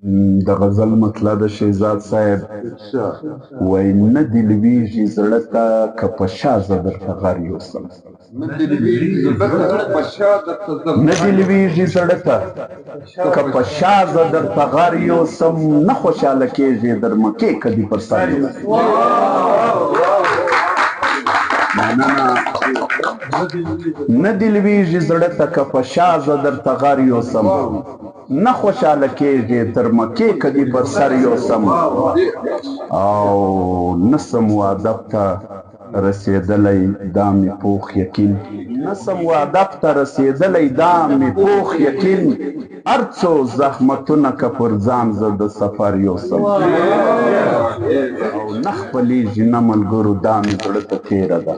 د غزل مطلع د شهزاد صاحب وای نه دې لویږي زړه ته که په شا زه درته غر یوسم، نه دې لویږي زړه ته که په شا زه درته غر یوسم، نه خوشحاله کېږي در مکې که دې پر سر یوسم. نه دې لویږي زړه ته که په شا زه درته غر یوسم، نه خوشحاله کېږي تر مکې که دې پر سر یوسم. او نسم هدف ته رسېدلی دا مې پوخ یقین، نسم هدف ته رسېدلی دا مې پوخ یقین، هر څو زحمتونه که پر ځان زه د سفر یوسم. او نه خپلېږي نه ملګرو دا مې زړه ته تېره ده،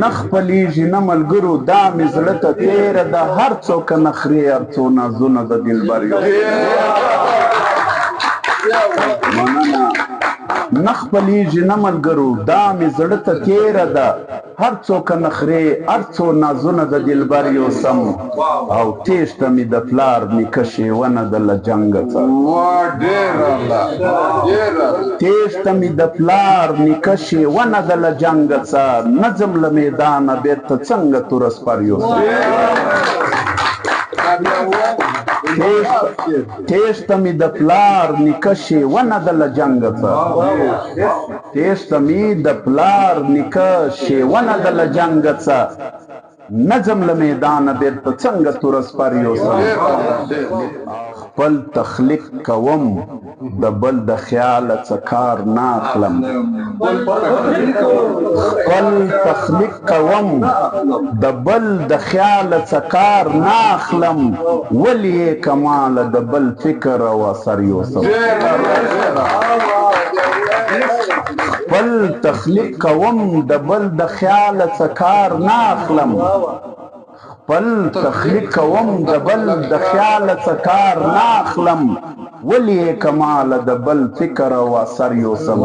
نه خپلېږي نه ملګرو دا مې زړه ته تېره ده، هر څو که نخرې هر څو نازونه د دلبر یوسم. مننه. نه خپلېږي نه ملګرو دا مې زړه ته تېره ده، هر څو که نخرې هر څو نازونه د دلبر یوسم. او تېښته مې د پلار نیکه شېونه ده له جنګه څه، تېښته مې د پلار نیکه شېونه ده له جنګه څه، نه ځم له میدانه بېرته څنګه توره سپر یوسم. تېښته مې د پلار نیکه شېونه ده له جنګه څه، تېښته مې د پلار نیکه شېونه ده له جنګه څه، نه ځم له میدانه بېرته څنګه توره سپر یوسم. خپل تخلیق کوم د بل د خیاله څه کار نه اخلم، خپل تخلیق کوم د بل د خیاله څه کار نه اخلم، ولې یې کماله د بل فکر او اثر یوسم. خپل تخلیق کوم د بل د خیاله څه کار نه اخلم، خپل تخلیق کوم د بل د خیاله څه کار نه اخلم، ولې یې کماله د بل فکر او اثر یوسم.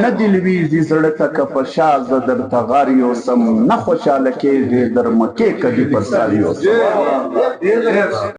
نه دې لویږي زړه ته که په شا زه درته غر یوسم، نه خوشحاله کېږي در مکې که دې پر سر یوسم.